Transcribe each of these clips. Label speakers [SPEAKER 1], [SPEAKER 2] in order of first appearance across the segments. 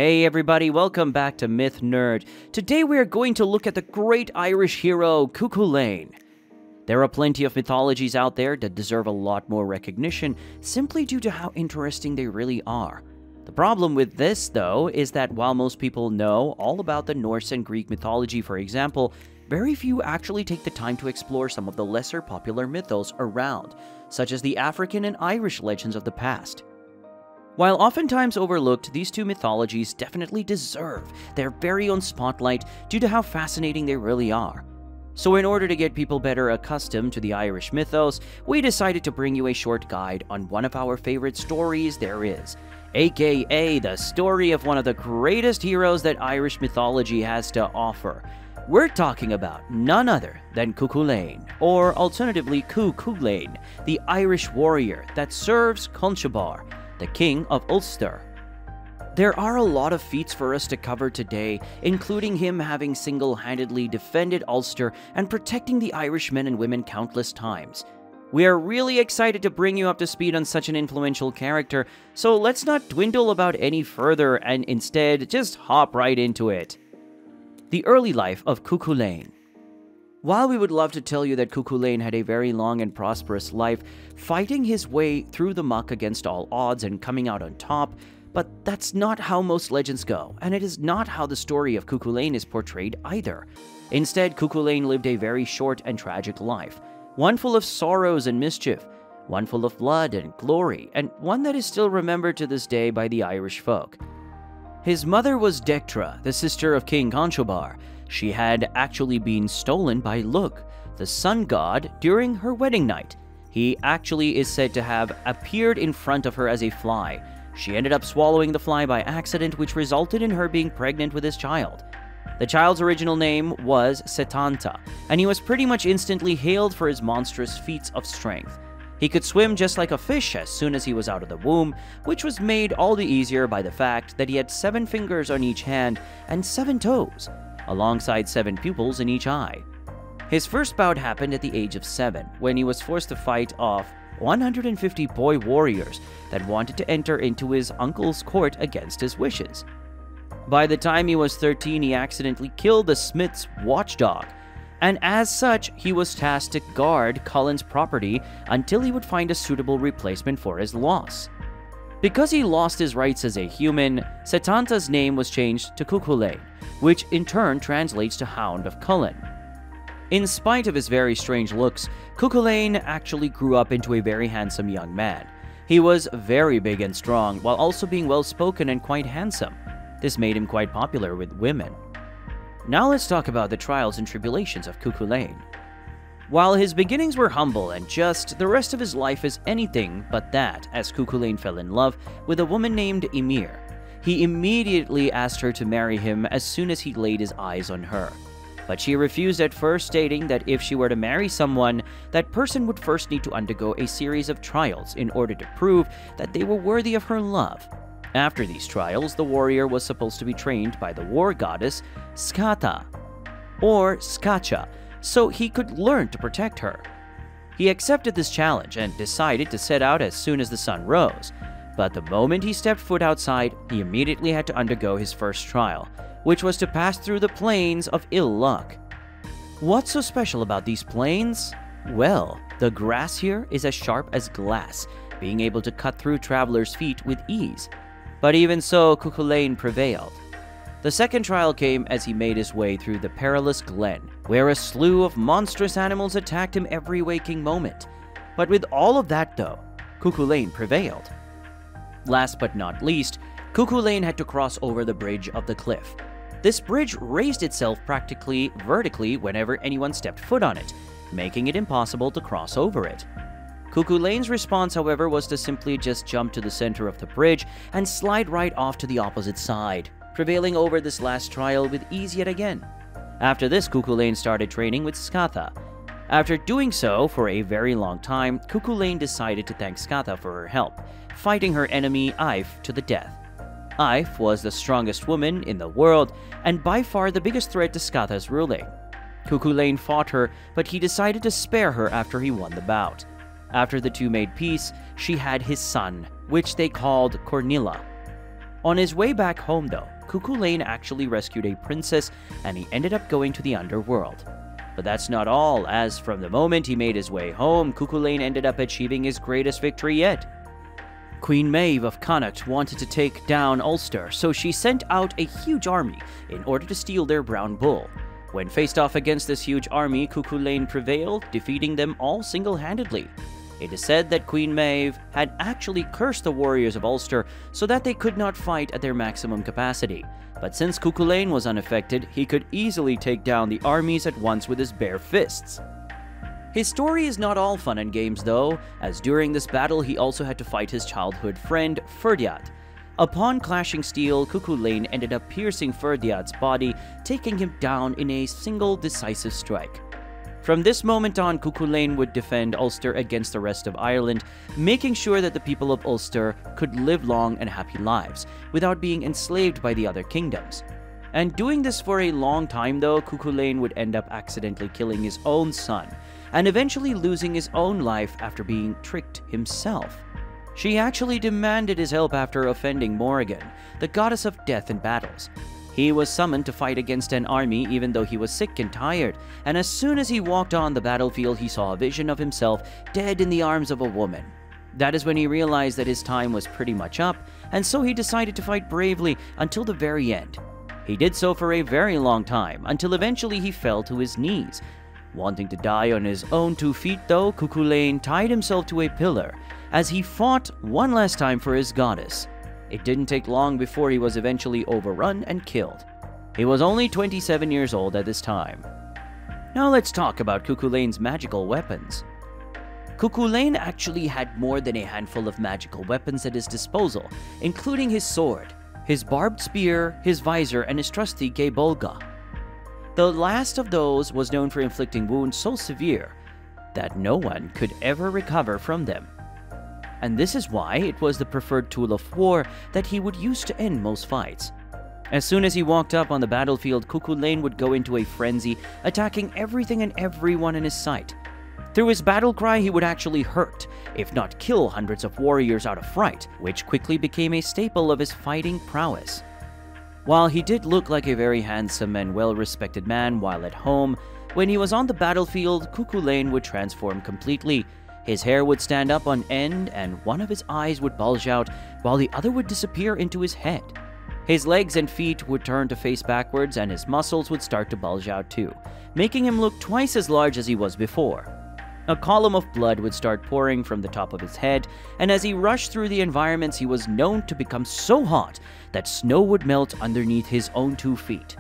[SPEAKER 1] Hey everybody, welcome back to Myth Nerd. Today we are going to look at the great Irish hero, Cuchulainn. There are plenty of mythologies out there that deserve a lot more recognition simply due to how interesting they really are. The problem with this, though, is that while most people know all about the Norse and Greek mythology, for example, very few actually take the time to explore some of the lesser popular mythos around, such as the African and Irish legends of the past. While oftentimes overlooked, these two mythologies definitely deserve their very own spotlight due to how fascinating they really are. So in order to get people better accustomed to the Irish mythos, we decided to bring you a short guide on one of our favorite stories there is, aka the story of one of the greatest heroes that Irish mythology has to offer. We're talking about none other than Cuchulainn, or alternatively Cú Chulainn, the Irish warrior that serves Conchobhar, the king of Ulster. There are a lot of feats for us to cover today, including him having single-handedly defended Ulster and protecting the Irish men and women countless times. We are really excited to bring you up to speed on such an influential character, so let's not dwindle about any further and instead just hop right into it. The early life of Cuchulainn. While we would love to tell you that Cuchulainn had a very long and prosperous life, fighting his way through the muck against all odds and coming out on top, but that's not how most legends go, and it is not how the story of Cuchulainn is portrayed either. Instead, Cuchulainn lived a very short and tragic life, one full of sorrows and mischief, one full of blood and glory, and one that is still remembered to this day by the Irish folk. His mother was Dectra, the sister of King Conchobhar. She had actually been stolen by Lug, the sun god, during her wedding night. He actually is said to have appeared in front of her as a fly. She ended up swallowing the fly by accident, which resulted in her being pregnant with his child. The child's original name was Setanta, and he was pretty much instantly hailed for his monstrous feats of strength. He could swim just like a fish as soon as he was out of the womb, which was made all the easier by the fact that he had 7 fingers on each hand and 7 toes, alongside 7 pupils in each eye. His first bout happened at the age of 7, when he was forced to fight off 150 boy warriors that wanted to enter into his uncle's court against his wishes. By the time he was 13, he accidentally killed the smith's watchdog, and as such, he was tasked to guard Cuchullainn's property until he would find a suitable replacement for his loss. Because he lost his rights as a human, Setanta's name was changed to Cuchulainn, which in turn translates to Hound of Cuchulainn. In spite of his very strange looks, Cuchulainn actually grew up into a very handsome young man. He was very big and strong, while also being well-spoken and quite handsome. This made him quite popular with women. Now let's talk about the trials and tribulations of Cuchulainn. While his beginnings were humble and just, the rest of his life is anything but that, as Cuchulainn fell in love with a woman named Ymir. He immediately asked her to marry him as soon as he laid his eyes on her. But she refused at first, stating that if she were to marry someone, that person would first need to undergo a series of trials in order to prove that they were worthy of her love. After these trials, the warrior was supposed to be trained by the war goddess Skata, or Skacha, so he could learn to protect her. He accepted this challenge and decided to set out as soon as the sun rose, but the moment he stepped foot outside, he immediately had to undergo his first trial, which was to pass through the plains of ill luck. What's so special about these plains? Well, the grass here is as sharp as glass, being able to cut through travelers' feet with ease. But even so, Cuchulainn prevailed. The second trial came as he made his way through the perilous glen, where a slew of monstrous animals attacked him every waking moment. But with all of that though, Cuchulainn prevailed. Last but not least, Cuchulainn had to cross over the bridge of the cliff. This bridge raised itself practically vertically whenever anyone stepped foot on it, making it impossible to cross over it. Cuchulainn's response, however, was to simply just jump to the center of the bridge and slide right off to the opposite side, prevailing over this last trial with ease yet again. After this, Cuchulainn started training with Skata. After doing so for a very long time, Cuchulainn decided to thank Skata for her help, fighting her enemy Aif to the death. Aif was the strongest woman in the world and by far the biggest threat to Skata's ruling. Cuchulainn fought her, but he decided to spare her after he won the bout. After the two made peace, she had his son, which they called Cornilla. On his way back home though, Cuchulainn actually rescued a princess and he ended up going to the underworld. But that's not all, as from the moment he made his way home, Cuchulainn ended up achieving his greatest victory yet. Queen Maeve of Connacht wanted to take down Ulster, so she sent out a huge army in order to steal their brown bull. When faced off against this huge army, Cuchulainn prevailed, defeating them all single-handedly. It is said that Queen Maeve had actually cursed the warriors of Ulster so that they could not fight at their maximum capacity. But since Cuchulainn was unaffected, he could easily take down the armies at once with his bare fists. His story is not all fun and games though, as during this battle he also had to fight his childhood friend, Ferdiad. Upon clashing steel, Cuchulainn ended up piercing Ferdiad's body, taking him down in a single decisive strike. From this moment on, Cuchulainn would defend Ulster against the rest of Ireland, making sure that the people of Ulster could live long and happy lives, without being enslaved by the other kingdoms. And doing this for a long time though, Cuchulainn would end up accidentally killing his own son, and eventually losing his own life after being tricked himself. She actually demanded his help after offending Morrigan, the goddess of death and battles. He was summoned to fight against an army even though he was sick and tired, and as soon as he walked on the battlefield he saw a vision of himself dead in the arms of a woman. That is when he realized that his time was pretty much up, and so he decided to fight bravely until the very end. He did so for a very long time, until eventually he fell to his knees. Wanting to die on his own 2 feet though, Cuchulainn tied himself to a pillar as he fought one last time for his goddess. It didn't take long before he was eventually overrun and killed. He was only 27 years old at this time. Now let's talk about Cuchulainn's magical weapons. Cuchulainn actually had more than a handful of magical weapons at his disposal, including his sword, his barbed spear, his visor, and his trusty Geibolga. The last of those was known for inflicting wounds so severe that no one could ever recover from them. And this is why it was the preferred tool of war that he would use to end most fights. As soon as he walked up on the battlefield, Cuchulainn would go into a frenzy, attacking everything and everyone in his sight. Through his battle cry, he would actually hurt, if not kill, hundreds of warriors out of fright, which quickly became a staple of his fighting prowess. While he did look like a very handsome and well-respected man while at home, when he was on the battlefield, Cuchulainn would transform completely. His hair would stand up on end, and one of his eyes would bulge out, while the other would disappear into his head. His legs and feet would turn to face backwards, and his muscles would start to bulge out too, making him look twice as large as he was before. A column of blood would start pouring from the top of his head, and as he rushed through the environments, he was known to become so hot that snow would melt underneath his own 2 feet.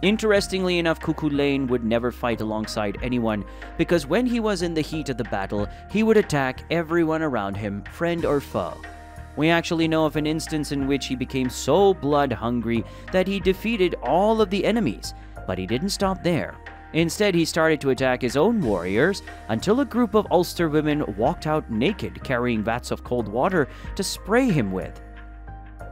[SPEAKER 1] Interestingly enough, Cuchulainn would never fight alongside anyone, because when he was in the heat of the battle, he would attack everyone around him, friend or foe. We actually know of an instance in which he became so blood-hungry that he defeated all of the enemies, but he didn't stop there. Instead, he started to attack his own warriors until a group of Ulster women walked out naked, carrying vats of cold water to spray him with.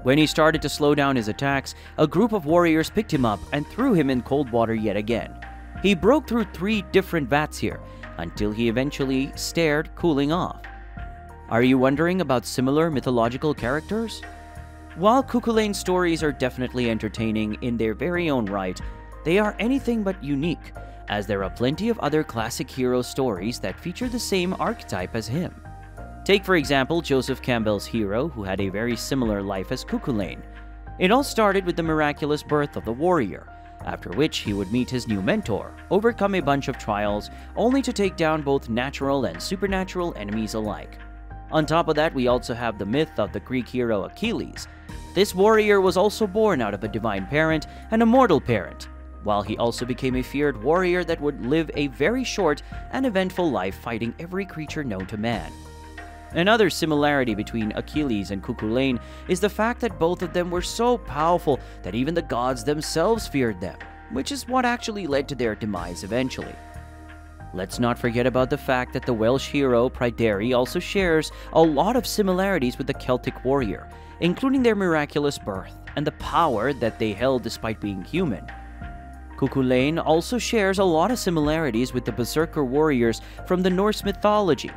[SPEAKER 1] When he started to slow down his attacks, a group of warriors picked him up and threw him in cold water yet again. He broke through 3 different vats here, until he eventually stared, cooling off. Are you wondering about similar mythological characters? While Cuchulainn's stories are definitely entertaining in their very own right, they are anything but unique, as there are plenty of other classic hero stories that feature the same archetype as him. Take for example Joseph Campbell's hero, who had a very similar life as Cuchulainn. It all started with the miraculous birth of the warrior, after which he would meet his new mentor, overcome a bunch of trials, only to take down both natural and supernatural enemies alike. On top of that, we also have the myth of the Greek hero Achilles. This warrior was also born out of a divine parent and a mortal parent, while he also became a feared warrior that would live a very short and eventful life fighting every creature known to man. Another similarity between Achilles and Cuchulainn is the fact that both of them were so powerful that even the gods themselves feared them, which is what actually led to their demise eventually. Let's not forget about the fact that the Welsh hero Pryderi also shares a lot of similarities with the Celtic warrior, including their miraculous birth and the power that they held despite being human. Cuchulainn also shares a lot of similarities with the berserker warriors from the Norse mythology.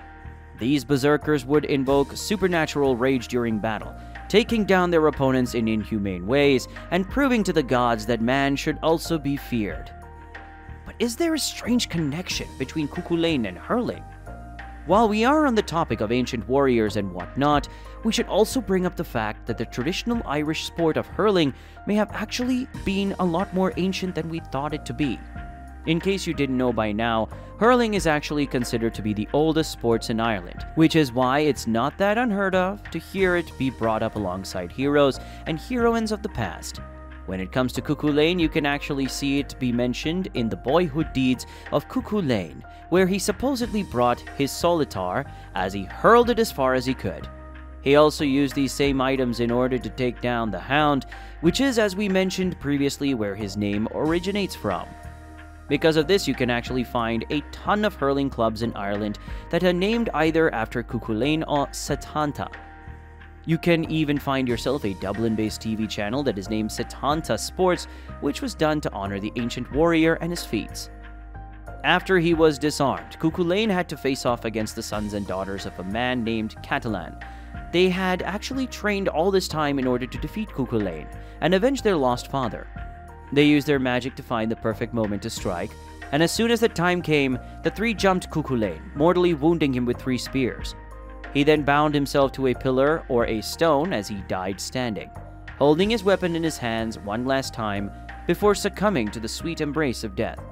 [SPEAKER 1] These berserkers would invoke supernatural rage during battle, taking down their opponents in inhumane ways and proving to the gods that man should also be feared. But is there a strange connection between Cuchulainn and Hurling? While we are on the topic of ancient warriors and whatnot, we should also bring up the fact that the traditional Irish sport of hurling may have actually been a lot more ancient than we thought it to be. In case you didn't know by now, hurling is actually considered to be the oldest sports in Ireland, which is why it's not that unheard of to hear it be brought up alongside heroes and heroines of the past. When it comes to Cuchulainn, you can actually see it be mentioned in the boyhood deeds of Cuchulainn, where he supposedly brought his solitar as he hurled it as far as he could. He also used these same items in order to take down the hound, which is, as we mentioned previously, where his name originates from. Because of this, you can actually find a ton of hurling clubs in Ireland that are named either after Cuchulainn or Setanta. You can even find yourself a Dublin-based TV channel that is named Setanta Sports, which was done to honor the ancient warrior and his feats. After he was disarmed, Cuchulainn had to face off against the sons and daughters of a man named Cuchulainn. They had actually trained all this time in order to defeat Cuchulainn and avenge their lost father. They used their magic to find the perfect moment to strike, and as soon as the time came, the three jumped Cuchulainn, mortally wounding him with 3 spears. He then bound himself to a pillar or a stone as he died standing, holding his weapon in his hands one last time before succumbing to the sweet embrace of death.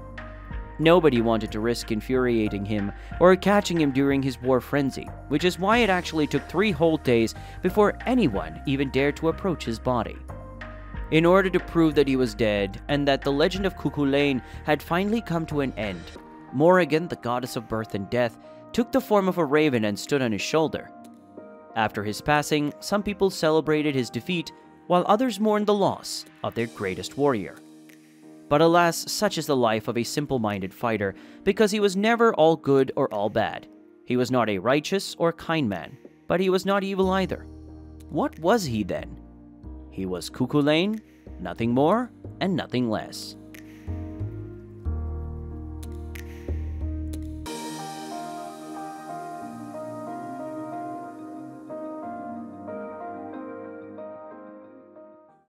[SPEAKER 1] Nobody wanted to risk infuriating him or catching him during his war frenzy, which is why it actually took 3 whole days before anyone even dared to approach his body. In order to prove that he was dead and that the legend of Cuchulainn had finally come to an end, Morrigan, the goddess of birth and death, took the form of a raven and stood on his shoulder. After his passing, some people celebrated his defeat, while others mourned the loss of their greatest warrior. But alas, such is the life of a simple-minded fighter, because he was never all good or all bad. He was not a righteous or kind man, but he was not evil either. What was he then? He was Cuchulainn, nothing more and nothing less.